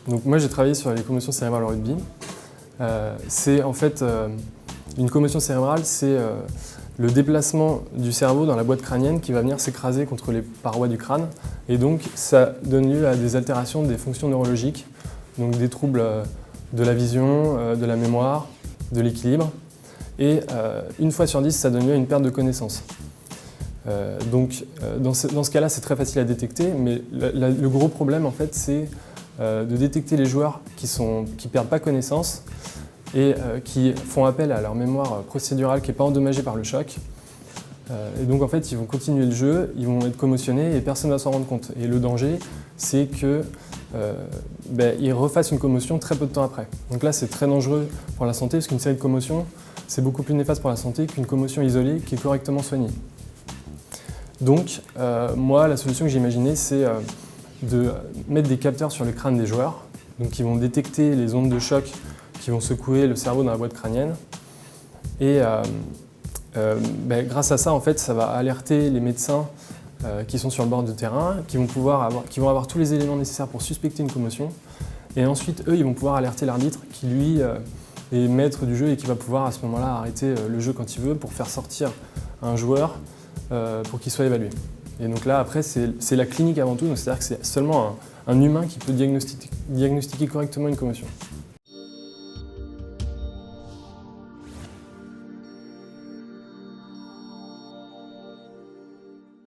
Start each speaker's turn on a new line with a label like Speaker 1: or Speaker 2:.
Speaker 1: Donc moi j'ai travaillé sur les commotions cérébrales au rugby. C'est en fait une commotion cérébrale, c'est le déplacement du cerveau dans la boîte crânienne qui va venir s'écraser contre les parois du crâne. Et donc ça donne lieu à des altérations des fonctions neurologiques, donc des troubles de la vision, de la mémoire, de l'équilibre. Et une fois sur 10, ça donne lieu à une perte de connaissance. Dans ce cas-là, c'est très facile à détecter, mais le gros problème, en fait, c'est de détecter les joueurs qui perdent pas connaissance et qui font appel à leur mémoire procédurale qui n'est pas endommagée par le choc. Et donc, en fait, ils vont continuer le jeu, ils vont être commotionnés et personne ne va s'en rendre compte. Et le danger, c'est qu'ils refassent une commotion très peu de temps après. Donc là, c'est très dangereux pour la santé, parce qu'une série de commotions, c'est beaucoup plus néfaste pour la santé qu'une commotion isolée qui est correctement soignée. Donc, moi, la solution que j'ai imaginée, c'est de mettre des capteurs sur le crâne des joueurs, donc qui vont détecter les ondes de choc qui vont secouer le cerveau dans la boîte crânienne. Et grâce à ça, en fait, ça va alerter les médecins qui sont sur le bord de terrain, qui vont avoir tous les éléments nécessaires pour suspecter une commotion. Et ensuite, eux, ils vont pouvoir alerter l'arbitre qui, lui, est maître du jeu et qui va pouvoir à ce moment-là arrêter le jeu quand il veut pour faire sortir un joueur pour qu'il soit évalué. Et donc là, après, c'est la clinique avant tout, c'est-à-dire que c'est seulement un humain qui peut diagnostiquer correctement une commotion.